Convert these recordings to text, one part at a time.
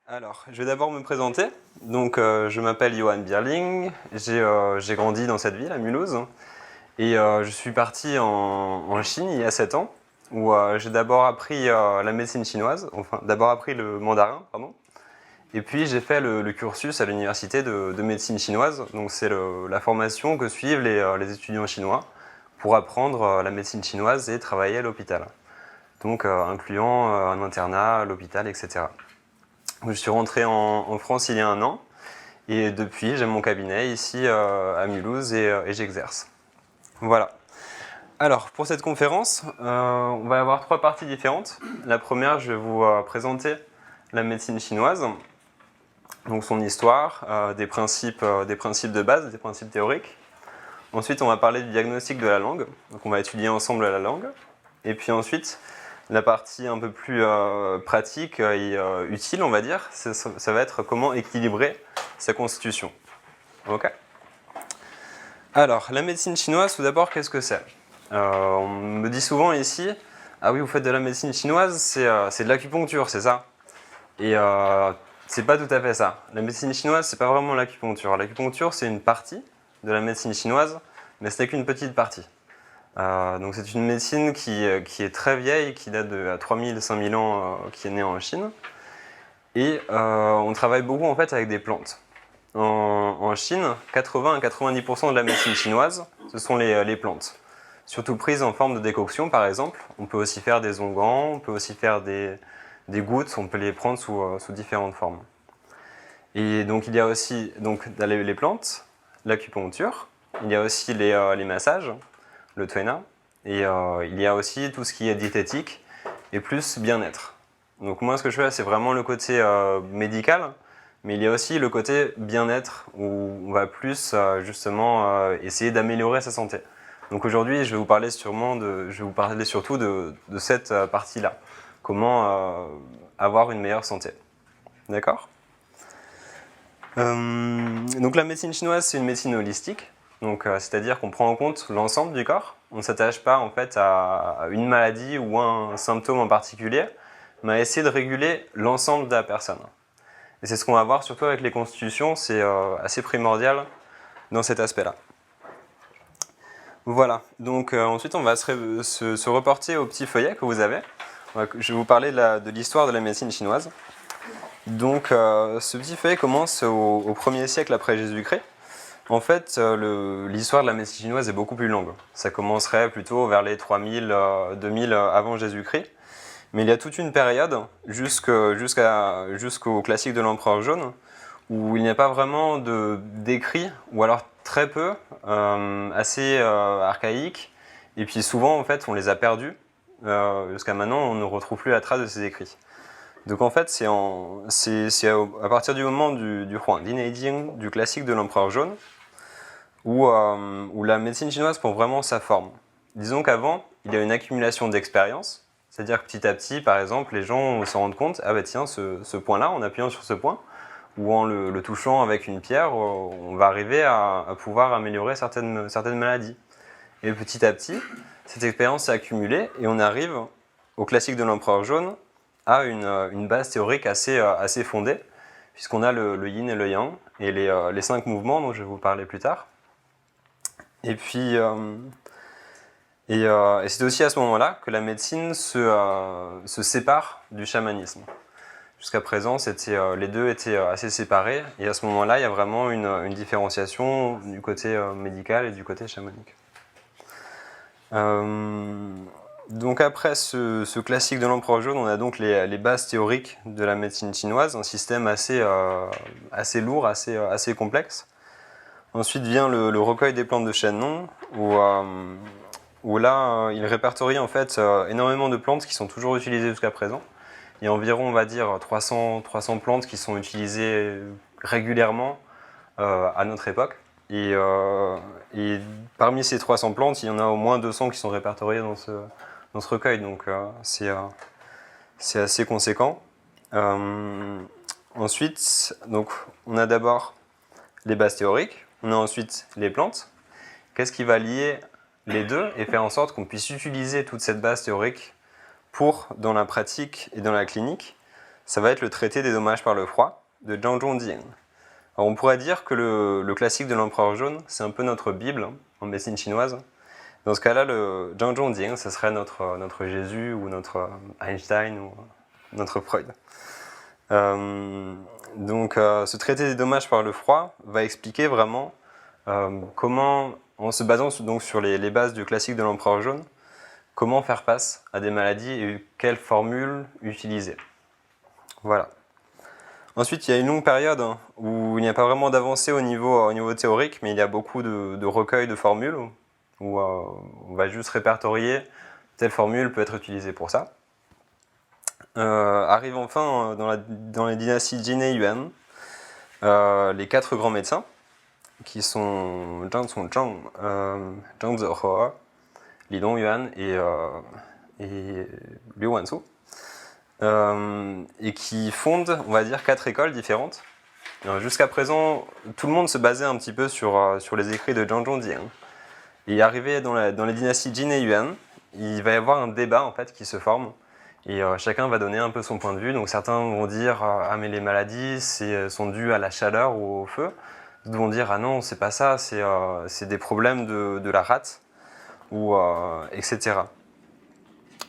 Alors, je vais d'abord me présenter. Donc, je m'appelle Johan Bierling, j'ai grandi dans cette ville, à Mulhouse, et je suis parti en Chine il y a 7 ans, où j'ai d'abord appris la médecine chinoise, enfin, d'abord appris le mandarin, pardon, et puis j'ai fait le cursus à l'université de médecine chinoise, donc c'est la formation que suivent les étudiants chinois pour apprendre la médecine chinoise et travailler à l'hôpital, donc incluant un internat, l'hôpital, etc. Je suis rentré en France il y a 1 an et depuis j'ai mon cabinet ici à Mulhouse et j'exerce. Voilà. Alors pour cette conférence, on va avoir 3 parties différentes. La première, je vais vous présenter la médecine chinoise, donc son histoire, des principes de base, des principes théoriques. Ensuite, on va parler du diagnostic de la langue, donc on va étudier ensemble la langue. Et puis ensuite, la partie un peu plus pratique et utile, on va dire, ça va être comment équilibrer sa constitution. Ok. Alors, la médecine chinoise, tout d'abord, qu'est-ce que c'est? On me dit souvent ici, ah oui, vous faites de la médecine chinoise, c'est de l'acupuncture, c'est ça? Et c'est pas tout à fait ça. La médecine chinoise, c'est pas vraiment l'acupuncture. L'acupuncture, c'est une partie de la médecine chinoise, mais ce n'est qu'une petite partie. Donc c'est une médecine qui est très vieille, qui date de 3000, 5000 ans, qui est née en Chine. Et on travaille beaucoup en fait avec des plantes. En Chine, 80 à 90% de la médecine chinoise, ce sont les plantes. Surtout prises en forme de décoction par exemple. On peut aussi faire des onguents, on peut aussi faire des gouttes, on peut les prendre sous différentes formes. Et donc il y a aussi les plantes, l'acupuncture, il y a aussi les massages, le tuina, et il y a aussi tout ce qui est diététique et plus bien-être. Donc moi ce que je fais c'est vraiment le côté médical, mais il y a aussi le côté bien-être où on va plus justement essayer d'améliorer sa santé. Donc aujourd'hui je vais vous parler surtout de cette partie-là, comment avoir une meilleure santé. D'accord ? Donc la médecine chinoise c'est une médecine holistique. Donc, c'est-à-dire qu'on prend en compte l'ensemble du corps. On ne s'attache pas en fait à une maladie ou un symptôme en particulier, mais à essayer de réguler l'ensemble de la personne. Et c'est ce qu'on va voir surtout avec les constitutions, c'est assez primordial dans cet aspect-là. Voilà, donc ensuite on va se reporter au petit feuillet que vous avez. Je vais vous parler de l'histoire de la médecine chinoise. Donc ce petit feuillet commence au 1er siècle après Jésus-Christ. En fait, l'histoire de la médecine chinoise est beaucoup plus longue. Ça commencerait plutôt vers les 3000, 2000 avant Jésus-Christ. Mais il y a toute une période, jusqu'au classique de l'Empereur jaune, où il n'y a pas vraiment d'écrits, ou alors très peu, assez archaïques. Et puis souvent, en fait, on les a perdus. Jusqu'à maintenant, on ne retrouve plus la trace de ces écrits. Donc en fait, c'est à partir du moment du Huang Dinei du classique de l'Empereur jaune, où la médecine chinoise prend vraiment sa forme. Disons qu'avant, il y a une accumulation d'expérience, c'est-à-dire que petit à petit, par exemple, les gens se rendent compte, ah bah tiens, ce point-là, en appuyant sur ce point, ou en le touchant avec une pierre, on va arriver à pouvoir améliorer certaines maladies. Et petit à petit, cette expérience s'est accumulée et on arrive au classique de l'Empereur jaune à une base théorique assez fondée, puisqu'on a le yin et le yang, et les 5 mouvements dont je vais vous parler plus tard. Et puis, et c'est aussi à ce moment-là que la médecine se sépare du chamanisme. Jusqu'à présent, les deux étaient assez séparés, et à ce moment-là, il y a vraiment une différenciation du côté médical et du côté chamanique. Donc après ce classique de l'Empereur jaune, on a donc les bases théoriques de la médecine chinoise, un système assez lourd, assez complexe. Ensuite vient le recueil des plantes de Shennon, où là, il répertorie en fait énormément de plantes qui sont toujours utilisées jusqu'à présent. Il y a environ, on va dire, 300 plantes qui sont utilisées régulièrement à notre époque. Et parmi ces 300 plantes, il y en a au moins 200 qui sont répertoriées dans ce recueil. Donc c'est assez conséquent. Ensuite, donc, on a d'abord les bases théoriques. On a ensuite les plantes. Qu'est-ce qui va lier les deux et faire en sorte qu'on puisse utiliser toute cette base théorique dans la pratique et dans la clinique? ça va être le traité des dommages par le froid de Zhang Zhongjing. Alors on pourrait dire que le classique de l'empereur jaune, c'est un peu notre Bible en médecine chinoise. Dans ce cas-là, le Zhang Zhongjing, ce serait notre Jésus ou notre Einstein ou notre Freud. Ce traité des dommages par le froid va expliquer vraiment comment, en se basant donc sur les bases du classique de l'empereur jaune, comment faire face à des maladies et quelles formules utiliser. Voilà. Ensuite, il y a une longue période où il n'y a pas vraiment d'avancée au niveau théorique, mais il y a beaucoup de recueils de formules où on va juste répertorier telle formule peut être utilisée pour ça. Arrivent enfin dans les dynasties Jin et Yuan les 4 grands médecins qui sont Zhang Congzheng, Zhang Zhehe, Li Dongyuan et Liu Wanzhou, et qui fondent, on va dire, 4 écoles différentes. Jusqu'à présent, tout le monde se basait un petit peu sur les écrits de Zhang Zhongjing. Et arrivé dans les dynasties Jin et Yuan, il va y avoir un débat en fait qui se forme. Et chacun va donner un peu son point de vue. Donc certains vont dire ah mais les maladies sont dues à la chaleur ou au feu. D'autres vont dire ah non c'est pas ça, c'est des problèmes de la rate ou etc.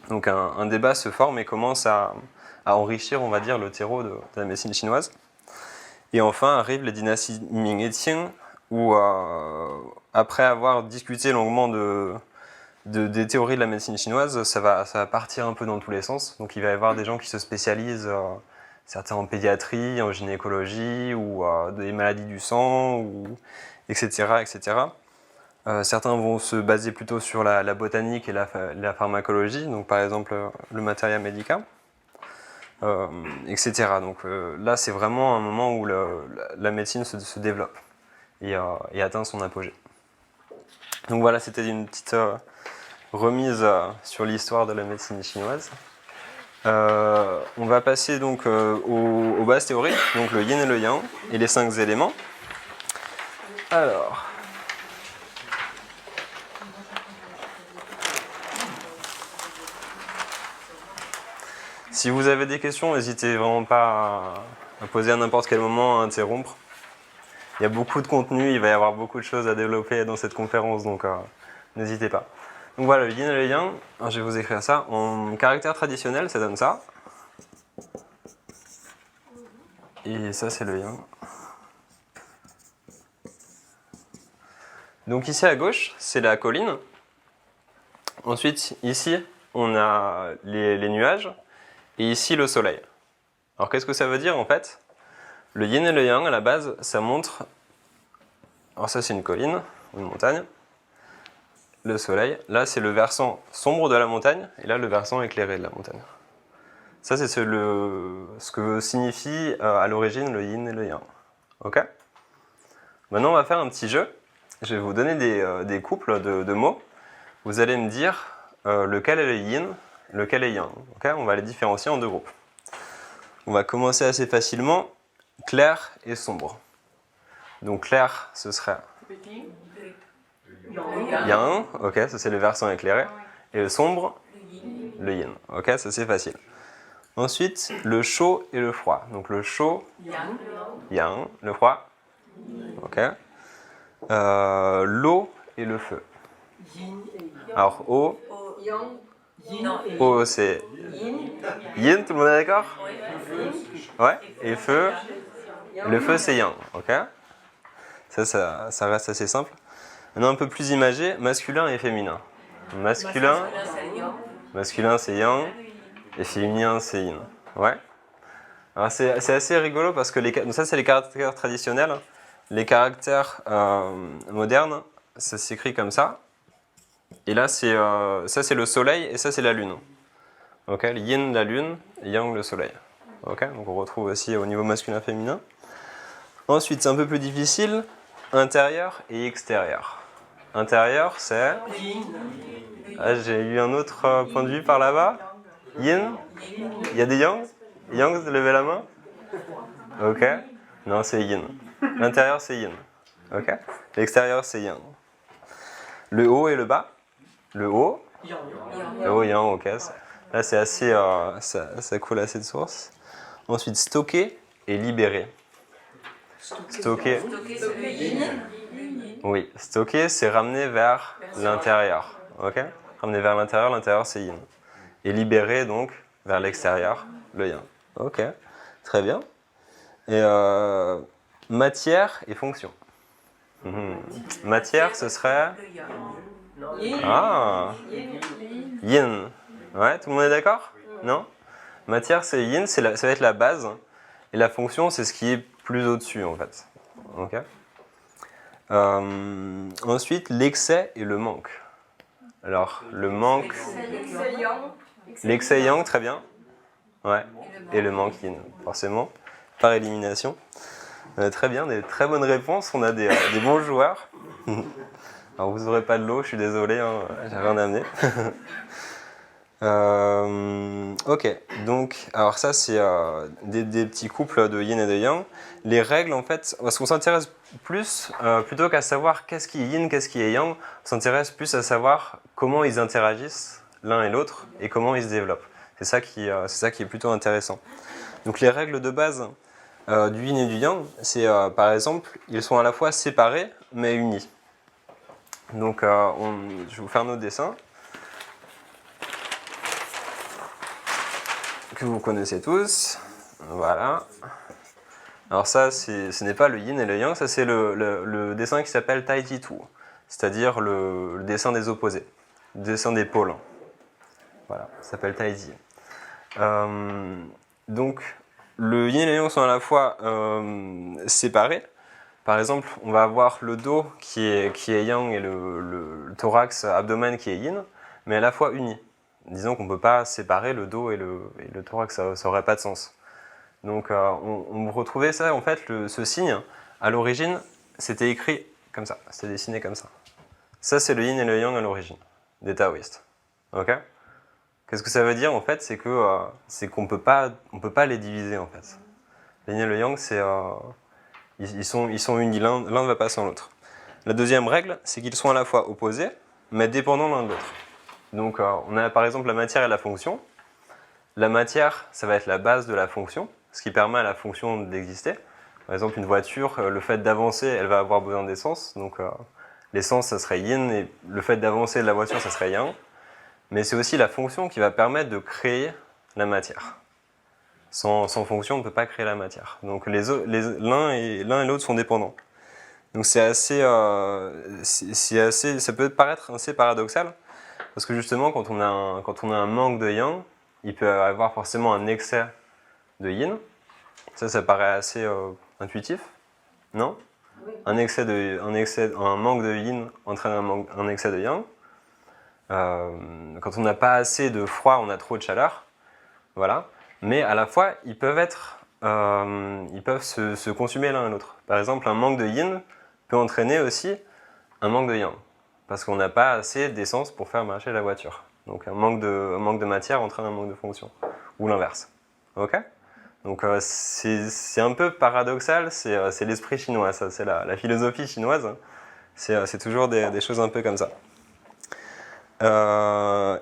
Donc un débat se forme et commence à enrichir on va dire le terreau de la médecine chinoise. Et enfin arrivent les dynasties Ming et Qing où après avoir discuté longuement des théories de la médecine chinoise, ça va partir un peu dans tous les sens. Donc il va y avoir des gens qui se spécialisent, certains en pédiatrie, en gynécologie, ou des maladies du sang, etc. etc. Certains vont se baser plutôt sur la botanique et la pharmacologie, donc par exemple le materia medica, etc. Donc là c'est vraiment un moment où la médecine se développe et atteint son apogée. Donc voilà, c'était une petite remise sur l'histoire de la médecine chinoise. On va passer donc aux bases théoriques, donc le yin et le yang, et les 5 éléments. Alors, si vous avez des questions, n'hésitez vraiment pas à poser à n'importe quel moment, à interrompre. Il y a beaucoup de contenu, il va y avoir beaucoup de choses à développer dans cette conférence, donc n'hésitez pas. Donc voilà, le yin et le yang, je vais vous écrire ça. En caractère traditionnel, ça donne ça. Et ça, c'est le yang. Donc ici à gauche, c'est la colline. Ensuite, ici, on a les nuages. Et ici, le soleil. Alors qu'est-ce que ça veut dire en fait? Le yin et le yang, à la base, ça montre... Alors ça, c'est une colline, une montagne. Le soleil. Là, c'est le versant sombre de la montagne, et là, le versant éclairé de la montagne. Ça, c'est ce que signifie à l'origine le yin et le yang. Ok? Maintenant, on va faire un petit jeu. Je vais vous donner des couples de mots. Vous allez me dire lequel est le yin, lequel est yang. Okay? On va les différencier en 2 groupes. On va commencer assez facilement. Clair et sombre. Donc clair, ce serait yang, ok, ça c'est le versant éclairé. Et le sombre, le yin. Ok, ça c'est facile. Ensuite, le chaud et le froid. Donc le chaud, yang, le froid, ok. L'eau et le feu. Alors eau, eau c'est yin, tout le monde est d'accord? Ouais, et feu, le feu c'est yang, ok. Ça reste assez simple. Maintenant un peu plus imagé, masculin et féminin. Masculin c'est yang et féminin c'est yin. Ouais. Alors c'est assez rigolo parce que ça c'est les caractères traditionnels. Les caractères modernes, ça s'écrit comme ça. Et là ça c'est le soleil et ça c'est la lune. Ok, le yin la lune, et yang le soleil. Ok, donc on retrouve aussi au niveau masculin féminin. Ensuite c'est un peu plus difficile, intérieur et extérieur. Intérieur c'est... Ah, j'ai eu un autre point de vue par là-bas. Yin. Il y a des yang. Yang, levez la main. Ok. Non, c'est yin. L'intérieur, c'est yin. Ok. L'extérieur, c'est yang. Le haut et le bas. Le haut. Le haut, yang, ok. Là, c'est assez... ça coule assez de source. Ensuite, stocker et libérer. Stocker, oui, stocker, c'est ramener vers l'intérieur. Ok? Ramener vers l'intérieur c'est yin. Et libérer, donc, vers l'extérieur, le yang. Ok, très bien. Et matière et fonction. Matière, ce serait... Ah, yin. Ouais, tout le monde est d'accord? Non? Matière, c'est yin, ça va être la base. Et la fonction, c'est ce qui est plus au-dessus, en fait. Ok? Ensuite, l'excès et le manque. Alors, le manque... L'excès yang, très bien. Ouais. Et le manque yin, forcément. Par élimination. Très bien, des très bonnes réponses. On a des bons joueurs. Alors, vous n'aurez pas de l'eau, je suis désolé, hein, j'ai rien amené. Ok, donc, alors ça c'est des petits couples de yin et de yang. Les règles, en fait, parce qu'on s'intéresse plus, plutôt qu'à savoir qu'est-ce qui est yin, qu'est-ce qui est yang, on s'intéresse plus à savoir comment ils interagissent l'un et l'autre et comment ils se développent. C'est ça qui est plutôt intéressant. Donc les règles de base du yin et du yang, c'est par exemple, ils sont à la fois séparés mais unis. Donc je vais vous faire notre dessin. Que vous connaissez tous. Voilà. Alors ça, ce n'est pas le yin et le yang, ça c'est le dessin qui s'appelle Taiji Tu, c'est-à-dire le dessin des opposés, le dessin des pôles. Voilà, ça s'appelle Taiji. Donc, le yin et le yang sont à la fois séparés. Par exemple, on va avoir le dos qui est yang et le thorax, abdomen qui est yin, mais à la fois unis. Disons qu'on ne peut pas séparer le dos et le thorax, ça n'aurait pas de sens. Donc on retrouvait ça, en fait, ce signe, à l'origine, c'était écrit comme ça, c'était dessiné comme ça. Ça, c'est le yin et le yang à l'origine, des taoïstes. Ok? Qu'est-ce que ça veut dire, en fait? C'est qu'on ne peut pas les diviser, en fait. Le yin et le yang, ils sont unis, l'un ne va pas sans l'autre. La deuxième règle, c'est qu'ils sont à la fois opposés, mais dépendants l'un de l'autre. Donc on a par exemple la matière et la fonction. La matière, ça va être la base de la fonction, ce qui permet à la fonction d'exister. Par exemple, une voiture, le fait d'avancer, elle va avoir besoin d'essence. Donc l'essence, ça serait yin, et le fait d'avancer de la voiture, ça serait yang. Mais c'est aussi la fonction qui va permettre de créer la matière. Sans fonction, on ne peut pas créer la matière. Donc l'un et l'autre sont dépendants. Donc ça peut paraître assez paradoxal, parce que justement, quand on a un manque de yang, il peut y avoir forcément un excès de yin. Ça paraît assez intuitif, non? Oui. Un manque de yin entraîne un excès de yang. Quand on n'a pas assez de froid, on a trop de chaleur. Voilà. Mais à la fois, ils peuvent se consumer l'un et l'autre. Par exemple, un manque de yin peut entraîner aussi un manque de yang, parce qu'on n'a pas assez d'essence pour faire marcher la voiture. Donc un manque de matière entraîne un manque de fonction, ou l'inverse. Ok? Donc c'est un peu paradoxal, c'est l'esprit chinois, ça, c'est la philosophie chinoise. C'est toujours des choses un peu comme ça.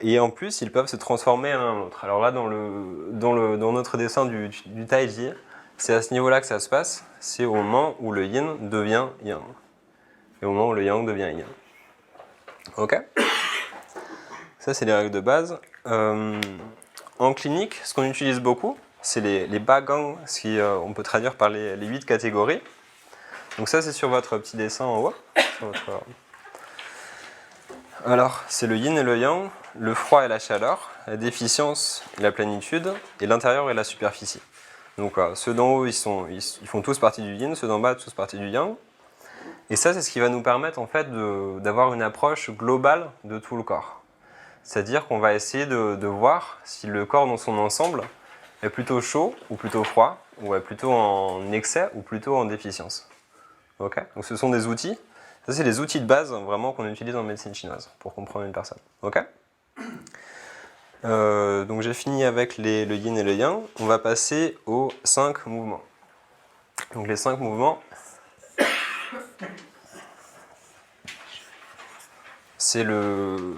Et en plus, ils peuvent se transformer l'un dans l'autre. Alors là, dans notre dessin du Taiji, c'est à ce niveau-là que ça se passe. C'est au moment où le yin devient yang. Et au moment où le yang devient yin. Ok? Ça, c'est les règles de base. En clinique, ce qu'on utilise beaucoup, c'est les bagang, on peut traduire par les 8 catégories. Donc ça, c'est sur votre petit dessin en haut. Alors, c'est le yin et le yang, le froid et la chaleur, la déficience et la plénitude, et l'intérieur et la superficie. Donc ceux d'en haut, ils font tous partie du yin, ceux d'en bas, tous partie du yang. Et ça, c'est ce qui va nous permettre en fait d'avoir une approche globale de tout le corps. C'est-à-dire qu'on va essayer de voir si le corps dans son ensemble est plutôt chaud ou plutôt froid, ou est plutôt en excès ou plutôt en déficience. Ok? Donc ce sont des outils. Ça, c'est les outils de base vraiment qu'on utilise en médecine chinoise pour comprendre une personne. Ok? Donc j'ai fini avec le yin et le yang. On va passer aux 5 mouvements. Donc les 5 mouvements, c'est le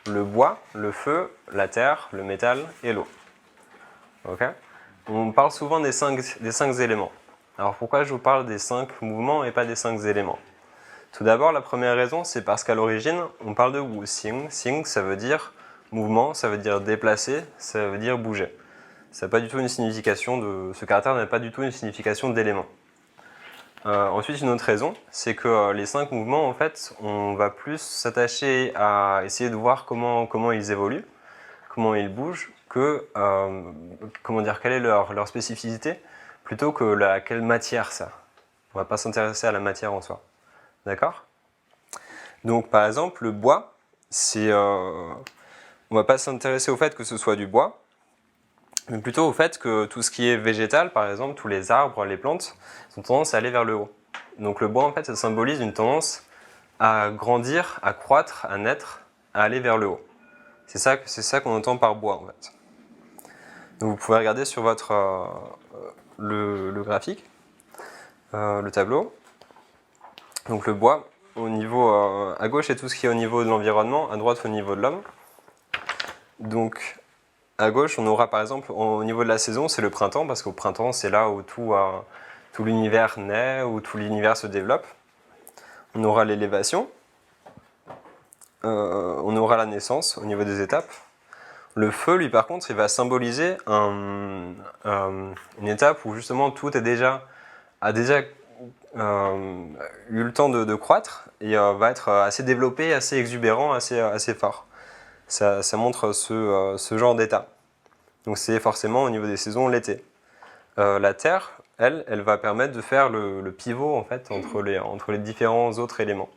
bois, le feu, la terre, le métal et l'eau. Ok? on parle souvent des cinq éléments. Alors pourquoi je vous parle des 5 mouvements et pas des 5 éléments? Tout d'abord, la première raison, c'est parce qu'à l'origine, on parle de wu. Xing. Xing, ça veut dire mouvement, ça veut dire déplacer, ça veut dire bouger. Ça n'a pas du tout une signification ce caractère n'a pas du tout une signification d'élément. Ensuite, une autre raison, c'est que les 5 mouvements, en fait, on va plus s'attacher à essayer de voir comment ils évoluent, comment ils bougent, que quelle est leur spécificité, plutôt que quelle matière ça. On ne va pas s'intéresser à la matière en soi. D'accord? Donc, par exemple, le bois, on ne va pas s'intéresser au fait que ce soit du bois, mais plutôt au fait que tout ce qui est végétal, par exemple, tous les arbres, les plantes, ont tendance à aller vers le haut. Donc le bois, en fait, ça symbolise une tendance à grandir, à croître, à naître, à aller vers le haut. C'est ça qu'on entend par bois, en fait. Donc vous pouvez regarder sur le graphique, le tableau. Donc le bois, au niveau, à gauche, c'est tout ce qui est au niveau de l'environnement, à droite, au niveau de l'homme. Donc à gauche, on aura par exemple, au niveau de la saison, c'est le printemps, parce qu'au printemps, c'est là où tout l'univers naît, où tout l'univers se développe. On aura l'élévation, on aura la naissance au niveau des étapes. Le feu, lui, par contre, il va symboliser une étape où justement tout a déjà eu le temps de croître et va être assez développé, assez exubérant, assez fort. Ça montre ce genre d'état. Donc c'est forcément au niveau des saisons l'été. La Terre, elle va permettre de faire le pivot en fait entre les différents autres éléments,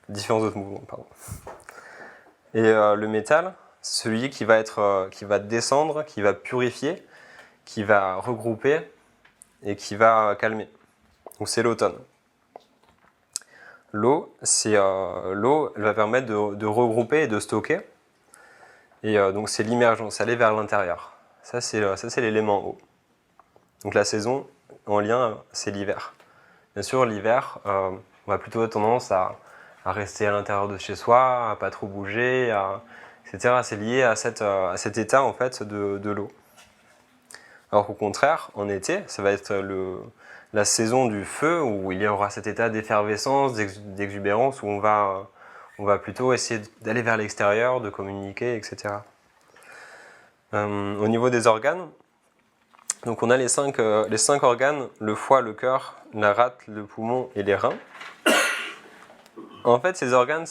différents autres mouvements, pardon. Et le métal, celui qui va descendre, qui va purifier, qui va regrouper et qui va calmer. Donc c'est l'automne. L'eau, elle va permettre de regrouper et de stocker. Et donc c'est l'immergence, aller vers l'intérieur. Ça c'est l'élément eau. Donc la saison, en lien, c'est l'hiver. Bien sûr, l'hiver, on va plutôt avoir tendance à rester à l'intérieur de chez soi, à pas trop bouger, etc. C'est lié à cet état en fait de l'eau. Alors qu'au contraire, en été, ça va être la saison du feu où il y aura cet état d'effervescence, d'exubérance où on va plutôt essayer d'aller vers l'extérieur, de communiquer, etc. Au niveau des organes, donc on a les cinq organes, le foie, le cœur, la rate, le poumon et les reins. En fait, ces organes,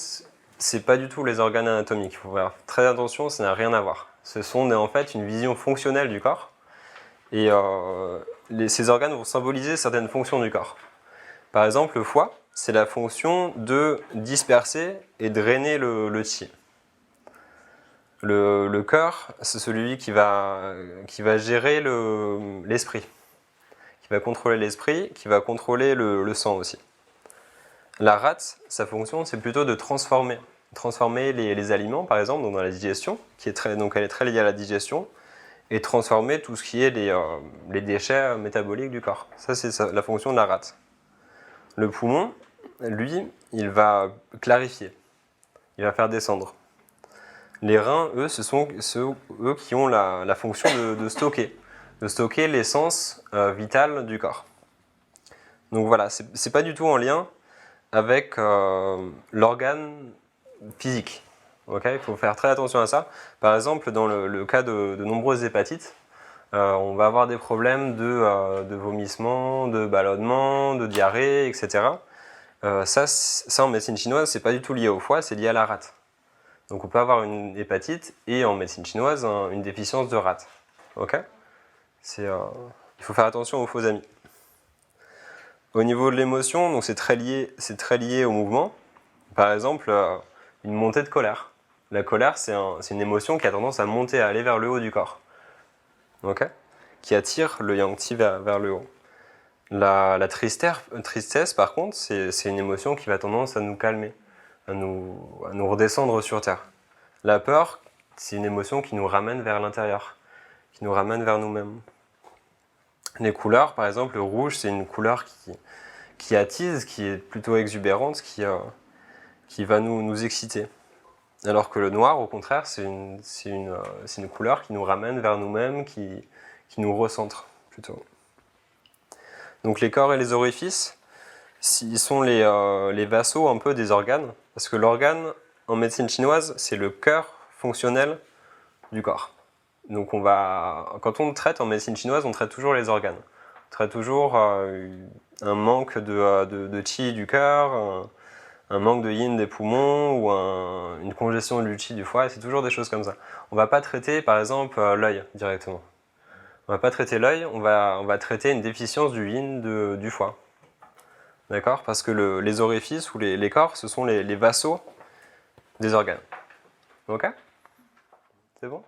c'est pas du tout les organes anatomiques. Il faut faire très attention, ça n'a rien à voir. Ce sont en fait une vision fonctionnelle du corps. Et ces organes vont symboliser certaines fonctions du corps. Par exemple, le foie, c'est la fonction de disperser et drainer le qi. Le cœur, c'est celui qui va gérer l'esprit, qui va contrôler l'esprit, qui va contrôler le sang aussi. La rate, sa fonction, c'est plutôt de transformer les aliments, par exemple, dans la digestion, donc elle est très liée à la digestion, et transformer tout ce qui est les déchets métaboliques du corps. Ça, c'est la fonction de la rate. Le poumon, lui, il va clarifier, il va faire descendre. Les reins, eux, ce sont eux qui ont la fonction de stocker l'essence vitale du corps. Donc voilà, c'est pas du tout en lien avec l'organe physique. Okay, il faut faire très attention à ça. Par exemple, dans le cas de nombreuses hépatites, on va avoir des problèmes de vomissement, de ballonnement, de diarrhée, etc. Ça, en médecine chinoise, c'est pas du tout lié au foie, c'est lié à la rate. Donc on peut avoir une hépatite et en médecine chinoise une déficience de rate. Ok? Il faut faire attention aux faux amis. Au niveau de l'émotion, donc c'est très lié au mouvement. Par exemple, une montée de colère. La colère, c'est une émotion qui a tendance à monter, à aller vers le haut du corps. Ok? Qui attire le yang-ti vers le haut. La tristesse, par contre, c'est une émotion qui va tendance à nous calmer, à nous redescendre sur terre. La peur, c'est une émotion qui nous ramène vers l'intérieur, qui nous ramène vers nous-mêmes. Les couleurs, par exemple, le rouge, c'est une couleur qui attise, qui est plutôt exubérante, qui va nous exciter. Alors que le noir, au contraire, c'est une couleur qui nous ramène vers nous-mêmes, qui qui nous recentre plutôt. Donc les corps et les orifices, ils sont les vassaux un peu des organes, parce que l'organe, en médecine chinoise, c'est le cœur fonctionnel du corps. Donc quand on traite en médecine chinoise, on traite toujours les organes. On traite toujours un manque de qi du cœur, un manque de yin des poumons ou une congestion du qi du foie, c'est toujours des choses comme ça. On ne va pas traiter par exemple l'œil directement. On ne va pas traiter l'œil, on va traiter une déficience du yin du foie. D'accord? Parce que les orifices ou les corps, ce sont les vassaux des organes. Ok? C'est bon?